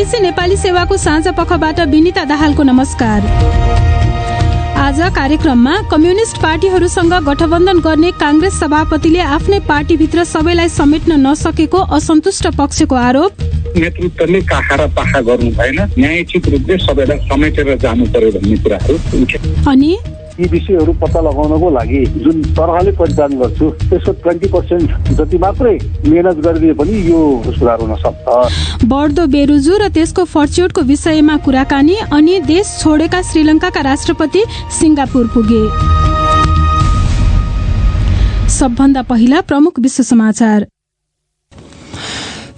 BBC Nepali सेवाको साँझ पखबाट विनिता दाहालको नमस्कार। आज कार्यक्रममा कम्युनिस्ट पार्टीहरूसँग गठबन्धन गर्ने कांग्रेस सभापतिले आफ्नै पार्टीभित्र सबैलाई समेट्न नसकेको असन्तुष्ट पक्षको आरोप। नेतृत्वले काखा र पाखा गर्नु भएन, न्यायोचित रूपले सबैलाई समेटेर जानु पर्यो भन्ने कुराहरू। अनि यी विषयहरू पत्ता लगाउनको लागि जुन तरहले परिचालन गर्छु त्यसको 20% जति मात्रै मेहनत गरिदिए पनि यो सुधार हुन सक्छ। बढ्दो बेरोजगारी र त्यसको फर्च्योटको विषयमा कुराकानी। अनि देश छोडेका श्रीलङ्काका राष्ट्रपति सिङ्गापुर पुगे। सबभन्दा पहिला प्रमुख विश्व समाचार।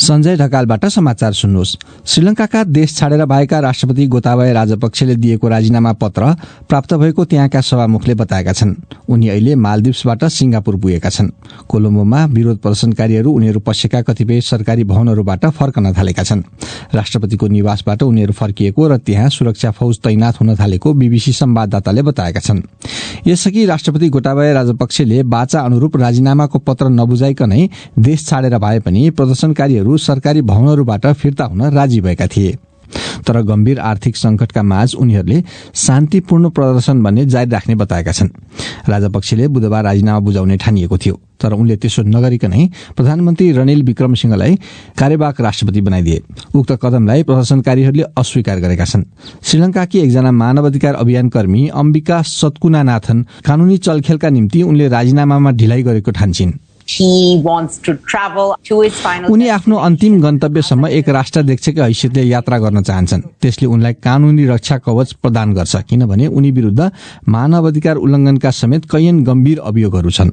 सञ्जय ढकालबाट समाचार सुन्नुहोस्। श्रीलङ्काका देश छाडेर भएका राष्ट्रपति गोताबाया राजपक्षले दिएको राजीनामा पत्र प्राप्त भएको त्यहाँका सभामुखले बताएका छन्। उनी अहिले मालदिप्सबाट सिङ्गापुर पुगेका छन्। कोलम्बोमा विरोध प्रदर्शनकारीहरू उनीहरू पसेका कतिपय सरकारी भवनहरूबाट फर्कन थालेका छन्। राष्ट्रपतिको निवासबाट उनीहरू फर्किएको र त्यहाँ सुरक्षा फौज तैनात हुन थालेको बीबीसी संवाददाताले बताएका छन्। यसअघि राष्ट्रपति गोताबाया राजपक्षले वाचा अनुरूप राजीनामाको पत्र नबुझाइकनै देश छाडेर भए पनि प्रदर्शनकारीहरू सरकारी भवनहरूबाट फिर्ता हुन राजी भएका थिए। तर गम्भीर आर्थिक संकटका माझ उनीहरूले शान्तिपूर्ण प्रदर्शन भन्ने जारी राख्ने बताएका छन्। राजपक्षले बुधबार राजीनामा बुझाउने ठानिएको थियो, तर उनले त्यसो नगरिकनै प्रधानमन्त्री रनिल विक्रमसिंहलाई कार्यवाहक राष्ट्रपति बनाइदिए। उक्त कदमलाई प्रदर्शनकारीहरूले अस्वीकार गरेका छन्। श्रीलङ्काकी एकजना मानवाधिकार अभियान कर्मी अम्बिका सत्कुनानाथन कानूनी चलखेलका निम्ति उनले राजीनामामा ढिलाइ गरेको ठान्छिन्। उनी आफ्नो अन्तिम गन्तव्यसम्म एक राष्ट्राध्यक्षका हैसियतले यात्रा गर्न चाहन्छन्। त्यसले उनलाई कानूनी रक्षा कवच प्रदान गर्छ, किनभने उनी विरुद्ध मानवाधिकार उल्लङ्घनका समेत कैयन गम्भीर अभियोगहरू छन्।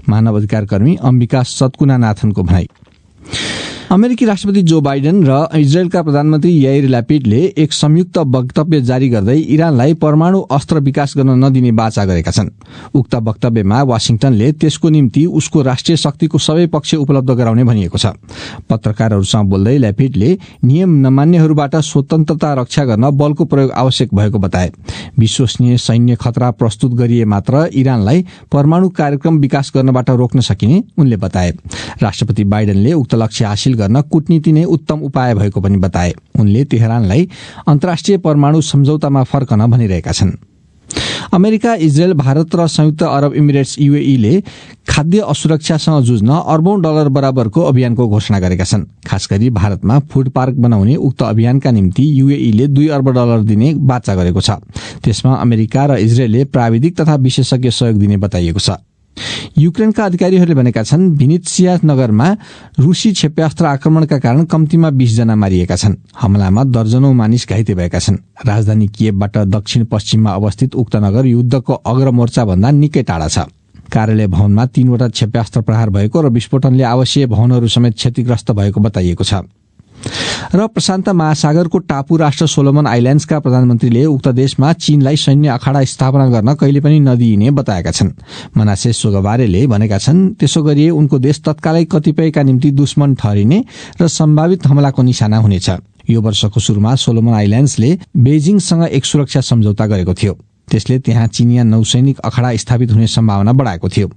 मानवाधिकार कर्मी अम्बिका सत्कुनानाथनको भनाइ। अमेरिकी राष्ट्रपति जो बाइडेन र इजरायलका प्रधानमन्त्री याइर ल्यापिडले एक संयुक्त वक्तव्य जारी गर्दै इरानलाई परमाणु अस्त्र विकास गर्न नदिने वाचा गरेका छन्। उक्त वक्तव्यमा वाशिंटनले त्यसको निम्ति उसको राष्ट्रिय शक्तिको सबै पक्ष उपलब्ध गराउने भनिएको छ। पत्रकारहरूसँग बोल्दै ल्यापिडले नियम नमान्नेहरूबाट स्वतन्त्रता रक्षा गर्न बलको प्रयोग आवश्यक भएको बताए। विश्वसनीय सैन्य खतरा प्रस्तुत गरिए मात्र इरानलाई परमाणु कार्यक्रम विकास गर्नबाट रोक्न सकिने उनले बताए। राष्ट्रपति बाइडेनले उक्त लक्ष्य हासिल गर्न कूटनीति नै उत्तम उपाय भएको पनि बताए। उनले तेहरानलाई अन्तर्राष्ट्रिय परमाणु सम्झौतामा फर्कन भनिरहेका छन्। अमेरिका, इजरायल, भारत र संयुक्त अरब इमिरेट्स UAE खाद्य असुरक्षासँग जुझ्न अर्बौं डलर बराबरको अभियानको घोषणा गरेका छन्। खास गरी भारतमा फूड पार्क बनाउने उक्त अभियानका निम्ति UAE 2 अर्ब डलर दिने वाचा गरेको छ। त्यसमा अमेरिका र इजरायलले प्राविधिक तथा विशेषज्ञ सहयोग दिने बताइएको छ। युक्रेनका अधिकारीहरूले भनेका छन् भिनित्सिया नगरमा रुसी क्षेप्यास्त्र आक्रमणका कारण कम्तीमा 20 जना मारिएका छन्। हमलामा दर्जनौं मानिस घाइते भएका छन्। राजधानी कियवबाट दक्षिण पश्चिममा अवस्थित उक्त नगर युद्धको अग्रमोर्चा भन्दा निकै टाढा छ। कार्यालय भवनमा 3 वटा क्षेप्यास्त्र प्रहार भएको र विस्फोटनले आवासीय भवनहरू समेत क्षतिग्रस्त भएको बताइएको छ। र प्रशान्त महासागरको टापु राष्ट्र सोलोमन आइल्याण्ड्सका प्रधानमन्त्रीले उक्त देशमा चीनलाई सैन्य अखाडा स्थापना गर्न कहिले पनि नदिइने बताएका छन्। मनासे सोगबारेले भनेका छन् त्यसो गरिए उनको देश तत्कालै कतिपयका निम्ति दुश्मन ठहरिने र सम्भावित हमलाको निशाना हुनेछ। यो वर्षको सुरुमा सोलोमन आइल्याण्ड्सले बेजिङसँग एक सुरक्षा सम्झौता गरेको थियो। त्यसले त्यहाँ चिनिया नौसैनिक अखाडा स्थापित हुने सम्भावना बढाएको थियो।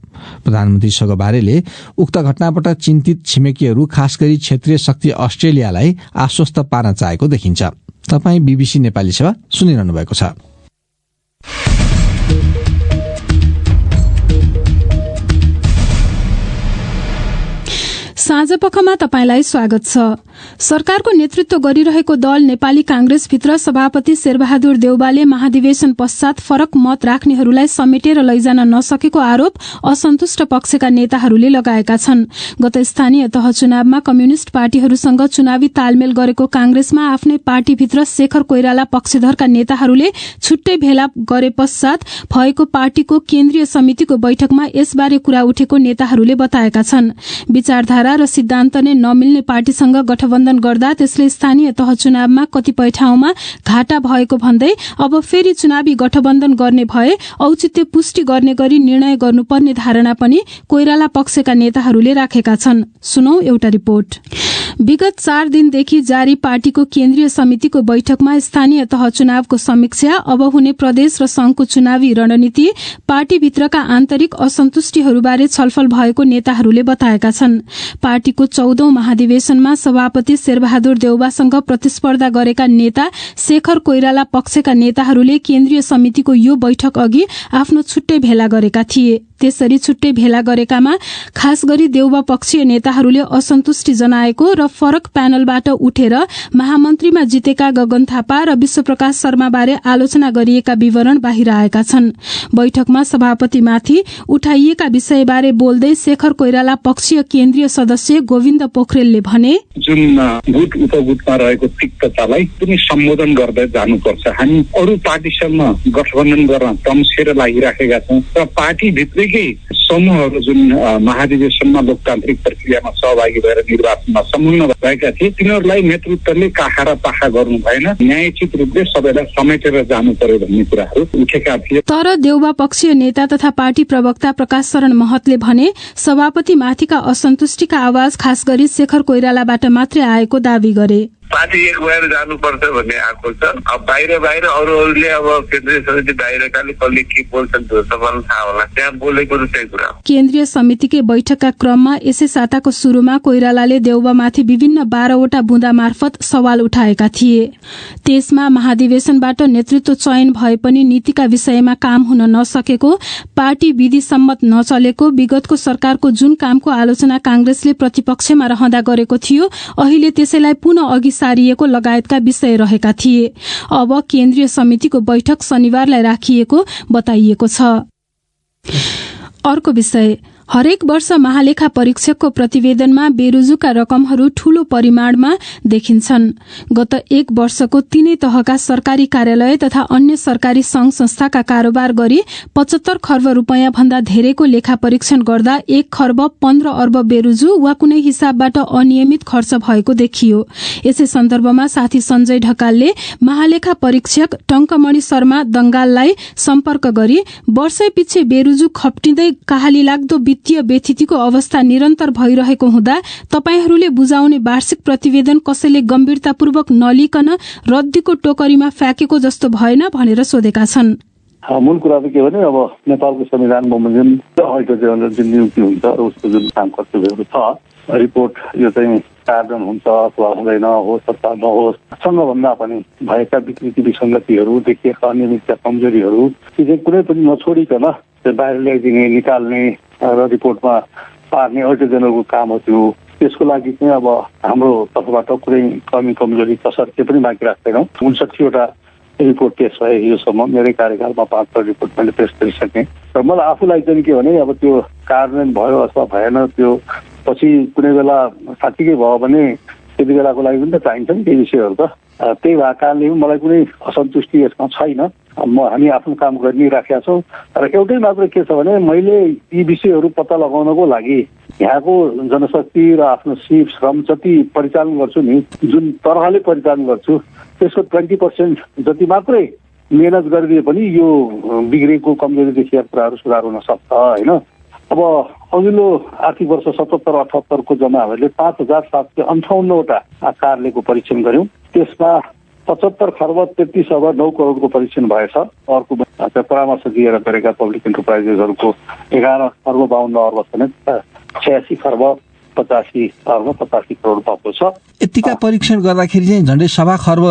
प्रधानमन्त्री सोगबारेले उक्त घटनाबाट चिन्तित छिमेकीहरू खास गरी क्षेत्रीय शक्ति अस्ट्रेलियालाई आश्वस्त पार्न चाहेको देखिन्छ। तपाईँ बीबीसी नेपाली सेवा सुनिरहनु भएको छ। साँझपखमा तपाईंलाई स्वागत छ। सरकारको नेतृत्व गरिरहेको दल नेपाली कांग्रेसभित्र सभापति शेरबहादुर देउवाले महाधिवेशन पश्चात फरक मत राख्नेहरूलाई समेटेर लैजान नसकेको आरोप असन्तुष्ट पक्षका नेताहरूले लगाएका छन्। गत स्थानीय तह चुनावमा कम्युनिष्ट पार्टीहरूसँग चुनावी तालमेल गरेको कांग्रेसमा आफ्नै पार्टीभित्र शेखर कोइराला पक्षधरका नेताहरूले छुट्टै भेला गरे पश्चात भएको पार्टीको केन्द्रीय समितिको बैठकमा यसबारे कुरा उठेको नेताहरूले बताएका छन्। विचारधारा र सिद्धान्त नै नमिल्ने पार्टीसँग गठबन्धन गर्दा त्यसले स्थानीय तह चुनावमा कतिपय ठाउँमा घाटा भएको भन्दै अब फेरि चुनावी गठबन्धन गर्ने भए औचित्य पुष्टि गर्ने गरी निर्णय गर्नुपर्ने धारणा पनि कोइराला पक्षका नेताहरूले राखेका छन्। सुनौ एउटा रिपोर्ट। विगत 4 दिनदेखि जारी पार्टीको केन्द्रीय समितिको बैठकमा स्थानीय तह चुनावको समीक्षा, अब हुने प्रदेश र संघको चुनावी रणनीति, पार्टीभित्रका आन्तरिक असन्तुष्टिहरूबारे छलफल भएको नेताहरूले बताएका छन्। पार्टीको 14औं महाधिवेशनमा सभापति शेरबहादुर देउवासँग प्रतिस्पर्धा गरेका नेता शेखर कोइराला पक्षका नेताहरूले केन्द्रीय समितिको यो बैठक अघि आफ्नो छुट्टै भेला गरेका थिए। त्यसरी छुट्टै भेला गरेकामा खास गरी देउवा पक्षीय नेताहरूले असन्तुष्टि जनाएको र फरक प्यानलबाट उठेर महामन्त्रीमा जितेका गगन थापा र विश्वप्रकाश शर्माबारे आलोचना गरिएका विवरण बाहिर आएका छन्। बैठकमा सभापतिमाथि उठाइएका विषयबारे बोल्दै शेखर कोइराला पक्षीय केन्द्रीय सदस्य गोविन्द पोखरेलले भने, जुन गुट उपगुटमा रहेको तिक्ततालाई पनि सम्बोधन गर्दै जानुपर्छ। हामी अरू पार्टीसँग गठबन्धन गर्न तम्सेर लागिराखेका छौँ र पार्टीभित्रै समूहहरू जुन महाधिवेशनमा लोकतान्त्रिक प्रक्रियामा सहभागी भएर निर्वाचनमा संलग्न भएका थिए, तिनीहरूलाई नेतृत्वले काखा र पाखा गर्नु भएन, न्यायोचित रूपले सबैलाई समेटेर जानु पर्यो भन्ने कुराहरू उठेका थिए। तर देउवा पक्षीय नेता तथा पार्टी प्रवक्ता प्रकाश शरण महतले भने सभापति माथिका असन्तुष्टिका आवाज खास गरी शेखर कोइरालाबाट मात्रै आएको दावी गरे। पार्टी एक भएर जानुपर्छ भन्ने आएको छ। अब बाहिर अरूहरूले अब केन्द्रीय समिति बाहिरकाले कसले के बोल्छन् त्यो सबैलाई थाहा होला, त्यहाँ बोलेको त त्यही कुरा हो। केन्द्रीय समितिकै बैठकका क्रममा यसै साताको सुरुमा कोइरालाले देउवामाथि विभिन्न 12वटा बुँदा मार्फत सवाल उठाएका थिए। त्यसमा महाधिवेशनबाट नेतृत्व चयन भए पनि नीतिका विषयमा काम हुन नसकेको, पार्टी विधि सम्मत नचलेको, विगतको सरकारको जुन कामको आलोचना कांग्रेसले प्रतिपक्षमा रहँदा गरेको थियो अहिले त्यसैलाई पुनः अघि सारिएको लगायतका विषय रहेका थिए। अब केन्द्रीय समितिको बैठक शनिबारलाई राखिएको बताइएको छ। अर्को विषय, हरेक वर्ष महालेखा परीक्षकको प्रतिवेदनमा बेरुजुका रकमहरू ठूलो परिमाणमा देखिन्छन्। गत 1 वर्षको तीनै तहका सरकारी कार्यालय तथा अन्य सरकारी संघ संस्थाका कारोबार गरी 75 खर्ब रूपैयाँ भन्दा धेरैको लेखा परीक्षण गर्दा 1 खर्ब 15 अर्ब बेरुजु वा कुनै हिसाबबाट अनियमित खर्च भएको देखियो। यसै सन्दर्भमा साथी सञ्जय ढकालले महालेखा परीक्षक टंकमणि शर्मा दंगाललाई सम्पर्क गरी वर्षैपिच्छे बेरुजु खप्टिँदै कहाली लाग्दो वित्तीय बेथितिको अवस्था निरन्तर भइरहेको हुँदा तपाईहरूले बुझाउने वार्षिक प्रतिवेदन कसैले गम्भीरतापूर्वक नलिकन रद्दीको टोकरीमा फ्याँकेको जस्तो भएन भनेर सोधेका छन्। मूल कुरा चाहिँ के भने अब नेपालको संविधान बमोजिम ऐटो जुन नियुक्ति हुन्छ र उसको जुन काम कर्तव्यहरू छ, रिपोर्ट यो चाहिँ कार्यान्वयन हुन्छ अथवा हुँदैन, होस् अथवा नहोस्, सँगभन्दा पनि भएका विकृति विसङ्गतिहरू, देखिएका अनियमितता कमजोरीहरू ती चाहिँ कुनै पनि नछोडिकन बाहिर ल्याइदिने, निकाल्ने र रिपोर्टमा पार्ने ऐटो जेनरलको काम हो त्यो। त्यसको लागि चाहिँ अब हाम्रो तर्फबाट कुनै कमी कमजोरी कसर के पनि बाँकी राख्दैनौँ। 59वटा रिपोर्ट पेश भए योसम्म, मेरै कार्यकालमा 5 रिपोर्ट मैले पेश गरिसकेँ र मलाई आफूलाई चाहिँ के भने अब त्यो कार्यान्वयन भयो अथवा भएन त्यो पछि कुनै बेला साँच्चीकै भयो भने त्यति बेलाको लागि पनि त चाहिन्छ नि केही विषयहरू त। त्यही भएको कारणले मलाई कुनै असन्तुष्टि यसमा छैन। हामी आफ्नो काम गरिराखेका छौँ र एउटै मात्र के छ भने मैले यी विषयहरू पत्ता लगाउनको लागि यहाँको जनशक्ति र आफ्नो सिप श्रम जति परिचालन गर्छु नि, जुन तरहले परिचालन गर्छु त्यसको 20% जति मात्रै मेहनत गरिदिए पनि यो बिग्रेको कमजोरी देखिएका कुराहरू सुधार हुन सक्छ होइन। अब अघिल्लो आर्थिक वर्ष 77-78 को जम्मा हामीले 5758वटा कार्यालयको परीक्षण गर्यौं। त्यसमा 75 खर्ब 33 अर्ब 9 करोडको परीक्षण भएछ। अर्को परामर्श दिएर गरेका पब्लिक इन्टरप्राइजेसहरूको 11 खर्ब 52 अर्ब समेत 86 खर्ब 85 अर्ब 85 करोड भएको छ। यतिका परीक्षण गर्दाखेरि चाहिँ झन्डै 1.25 खर्ब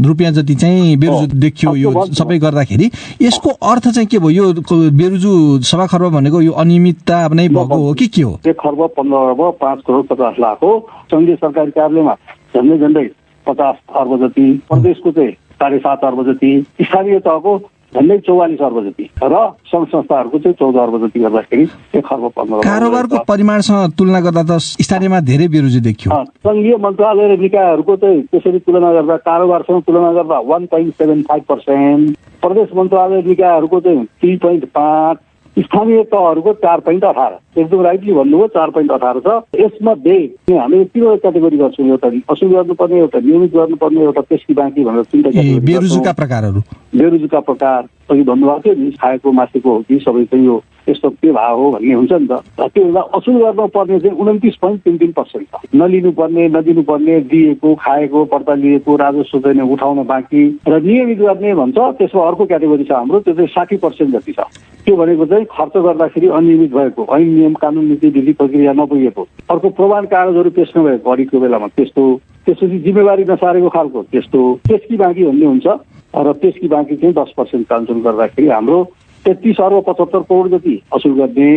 रुपियाँ जति चाहिँ बेरुजु देखियो। यो सबै गर्दाखेरि यसको अर्थ चाहिँ के भयो? यो बेरुजु 1.25 खर्ब भनेको यो अनियमितता नै भएको हो कि के हो? 1 खर्ब 15 अर्ब 5 करोड 50 लाख हो। संघीय सरकारी कार्यालयमा झन्डै 50 अर्ब जति, प्रदेशको चाहिँ 7.5 अर्ब जति, स्थानीय तहको झन्डै 44 अर्ब जति र संघ संस्थाहरूको चाहिँ 14 अर्ब जति गर्दाखेरि 1 खर्ब 15 अर्ब। कारोबारको परिमाणसँग तुलना गर्दा त स्थानीयमा धेरै बेरुजु देखियो। संघीय मन्त्रालय र निकायहरूको चाहिँ त्यसरी तुलना गर्दा कारोबारसँग तुलना गर्दा 1.75%, प्रदेश मन्त्रालय निकायहरूको चाहिँ 3.5, स्थानीय तहहरूको 4.18। एकदम राइटली भन्नुभयो 4.18 छ। यसमध्ये हामीले 3 क्याटेगोरी गर्छौँ, एउटा असुल गर्नुपर्ने, एउटा नियमित गर्नुपर्ने, एउटा त्यसकी बाँकी भनेर 3 क्याटेगोरी। बेरुजुका प्रकारहरू, बेरुजुका प्रकार अघि भन्नुभएको थियो नि, खाएको मासेको हो कि सबैको यो यस्तो के भाव हो भन्ने हुन्छ नि त। त्यो हुँदा असुल गर्नुपर्ने चाहिँ 29.33% छ। नलिनुपर्ने नदिनुपर्ने दिएको खाएको पर्ता लिएको राजस्व चाहिँ उठाउन बाँकी र नियमित गर्ने भन्छ। त्यसमा अर्को क्याटेगोरी छ हाम्रो, त्यो चाहिँ 60% जति छ। त्यो भनेको चाहिँ खर्च गर्दाखेरि अनियमित भएको, ऐन नियम कानुन नीति विधि प्रक्रिया नपुगेको, अर्को प्रमाण कागजहरू पेश नभएको अडिटको बेलामा त्यस्तो, त्यसपछि जिम्मेवारी नसारेको खालको त्यस्तो, त्यसकी बाँकी भन्ने हुन्छ। र त्यसकी बाँकी चाहिँ 10% काउन्सिल गर्दाखेरि हाम्रो 33 अर्ब 75 करोड जति असुल गर्ने,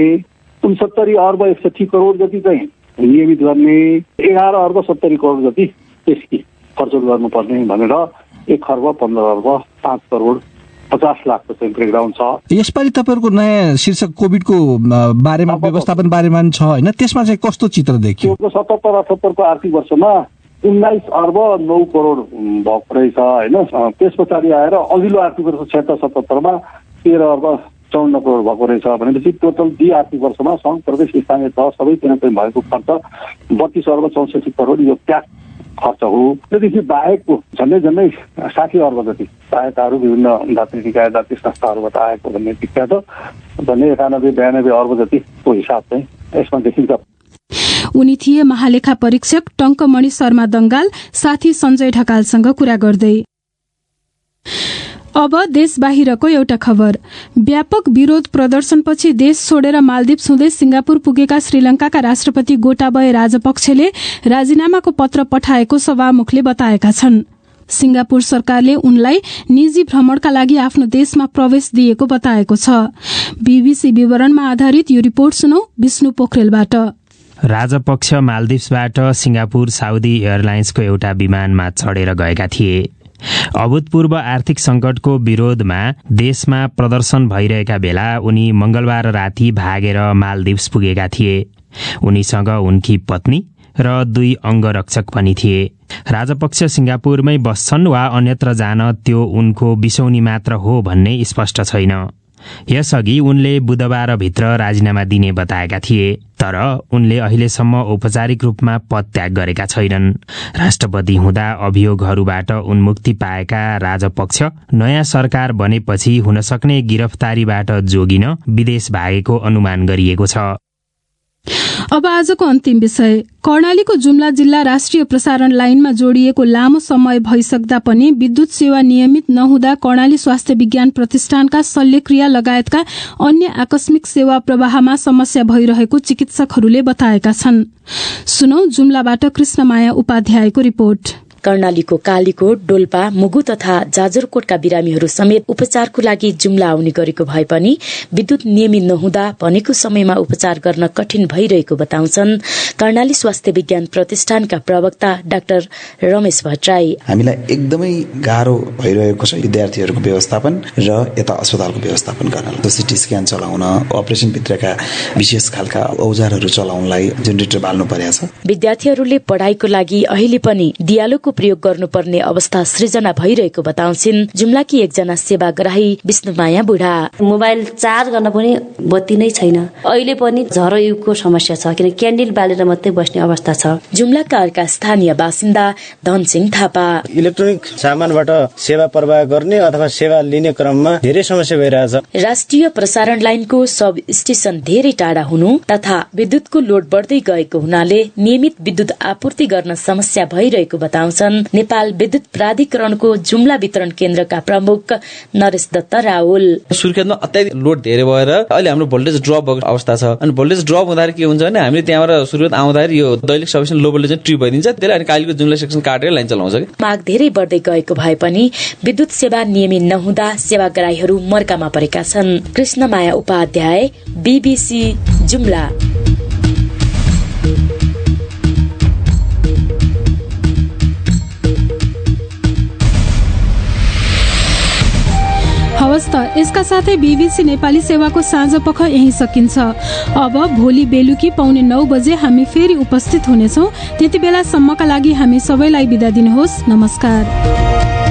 69 अर्ब 61 करोड जति चाहिँ नियमित गर्ने, 11 अर्ब 70 करोड जति त्यसकी खर्च गर्नुपर्ने भनेर 1 खर्ब 15 अर्ब 5 करोड 50 लाखको चाहिँ ब्रेकडाउन छ। यसपालि तपाईँहरूको नयाँ शीर्षक कोभिडको बारेमा व्यवस्थापन बारेमा छ होइन, त्यसमा चाहिँ कस्तो चित्र देखियो? 77-78 को आर्थिक वर्षमा 19 अर्ब 9 करोड भएको रहेछ होइन। त्यस पछाडि आएर अघिल्लो आर्थिक वर्ष 76-77 मा 13 अर्ब 54 करोड भएको रहेछ भनेपछि टोटल दुई आर्थिक वर्षमा सङ्घ प्रदेश स्थानीय तह सबैतिर चाहिँ भएको खर्च 32 अर्ब 64 करोड यो ट्याक्स खर्च हो। त्योदेखि बाहेकको झन्डै 60 अर्ब जति सहायताहरू विभिन्न जाति निकाय जाति संस्थाहरूबाट आएको भन्ने देखिया छ। झन्डै 91-92 अर्ब जतिको हिसाब चाहिँ यसमा देखिन्छ। उनी थिए महालेखा परीक्षक टङ्कमणि शर्मा दंगाल, साथी सञ्जय ढकालसँग कुरा गर्दै। अब देश बाहिरको एउटा खबर। व्यापक विरोध प्रदर्शनपछि देश छोडेर मालदिप्स हुँदै सिंगापुर पुगेका श्रीलंकाका राष्ट्रपति गोटाबय राजपक्षले राजीनामाको पत्र पठाएको सभामुखले बताएका छन्। सिंगापुर सरकारले उनलाई निजी भ्रमणका लागि आफ्नो देशमा प्रवेश दिएको बताएको छ। बीबीसी विवरणमा आधारित यो रिपोर्ट सुनौ विष्णु पोखरेलबाट। राजपक्ष मालदिप्सबाट सिंगापुर साउदी एयरलाइन्सको एउटा विमानमा चढेर गएका थिए। अभूतपूर्व आर्थिक संकटको विरोधमा देशमा प्रदर्शन भइरहेका बेला उनी मंगलबार राति भागेर मालदिप्स पुगेका थिए। उनीसँग उनकी पत्नी र 2 अंगरक्षक पनि थिए। राजपक्ष सिंगापुरमै बस्छन् वा अन्यत्र जान त्यो उनको बिसौनी मात्र हो भन्ने स्पष्ट छैन। यसअघि उनले बुधबारभित्र राजीनामा दिने बताएका थिए, तर उनले अहिलेसम्म औपचारिक रूपमा पद त्याग गरेका छैनन्। राष्ट्रपति हुँदा अभियोगहरूबाट उन्मुक्ति पाएका राजपक्ष नयाँ सरकार बनेपछि हुनसक्ने गिरफ्तारीबाट जोगिन विदेश भागेको अनुमान गरिएको छ। अब आजको अन्तिम विषय। कर्णालीको जुम्ला जिल्ला राष्ट्रिय प्रसारण लाइनमा जोडिएको लामो समय भइसक्दा पनि विद्युत सेवा नियमित नहुँदा कर्णाली स्वास्थ्य विज्ञान प्रतिष्ठानका शल्यक्रिया लगायतका अन्य आकस्मिक सेवा प्रवाहमा समस्या भइरहेको चिकित्सकहरूले बताएका छन्। सुनौ जुम्लाबाट कृष्णमाया उपाध्यायको रिपोर्ट। कर्णालीको कालीकोट, डोल्पा, मुगु तथा जाजरकोटका बिरामीहरू समेत उपचारको लागि जुम्ला आउने गरेको भए पनि विद्युत नियमित नहुँदा भनेको समयमा उपचार गर्न कठिन भइरहेको बताउँछन् कर्णाली स्वास्थ्य विज्ञान प्रतिष्ठानका प्रवक्ता डाक्टर रमेश भट्टराई। हामीलाई एकदमै गाह्रो भइरहेको छ विद्यार्थीहरूको व्यवस्थापन र यता अस्पतालको व्यवस्थापन गर्न। सिटी स्क्यान चलाउन, अपरेसन भित्रका विशेष खालका औजारहरू चलाउनलाई जेनेरेटर बाल्नु परेको छ। विद्यार्थीहरूले पढाइको लागि अहिले पनि दियालोको प्रयोग गर्नुपर्ने अवस्था सृजना भइरहेको बताउँछिन् जुम्लाकी एकजना सेवाग्राही विष्णुमाया बुढा। मोबाइल चार्ज गर्न पनि बत्ती नै छैन। अहिले पनि झरो युगको समस्या छ, किन क्यान्डल बालेर मात्रै बस्ने अवस्था छ। जुम्लाका अर्का स्थानीय बासिन्दा धनसिंह थापा। इलेक्ट्रोनिक सामानबाट सेवा प्रवाह गर्ने अथवा सेवा लिने क्रममा धेरै समस्या भइरहेछ। राष्ट्रिय प्रसारण लाइनको सब स्टेशन धेरै टाढा हुनु तथा विद्युतको लोड बढ्दै गएको हुनाले नियमित विद्युत आपूर्ति गर्न समस्या भइरहेको बताउँछ नेपाल विद्युत प्राधिकरणको जुम्ला वितरण केन्द्रका प्रमुख नरेश दत्त राहुल। सुर्खेतमा अत्याधिक लोड धेरै भएर अहिले हाम्रो भोल्टेज ड्रप भएको अवस्था छ। अनि भोल्टेज ड्रप हुँदाखेरि के हुन्छ भने हामीले त्यहाँबाट सुर्खेत आउँदाखेरि यो दैनिक सबैसन लो भोल्टेज ट्रिप भइदिन्छ। त्यसले अनि कालीको जुम्ला सेक्सन काटेर लाइन चलाउँछ कि। माग धेरै बढ्दै गएको भए पनि विद्युत सेवा नियमित नहुँदा सेवाग्राहीहरू मर्कामा परेका छन्। कृष्णमाया उपाध्याय, बीबीसी जुम्ला। हवस् त, यसका साथै बीबीसी नेपाली सेवाको साँझ पख यही सकिन्छ। अब भोलि बेलुकी 9:15 बजे हामी फेरि उपस्थित हुनेछौँ। त्यति बेलासम्मका लागि हामी सबैलाई बिदा दिनुहोस्। नमस्कार।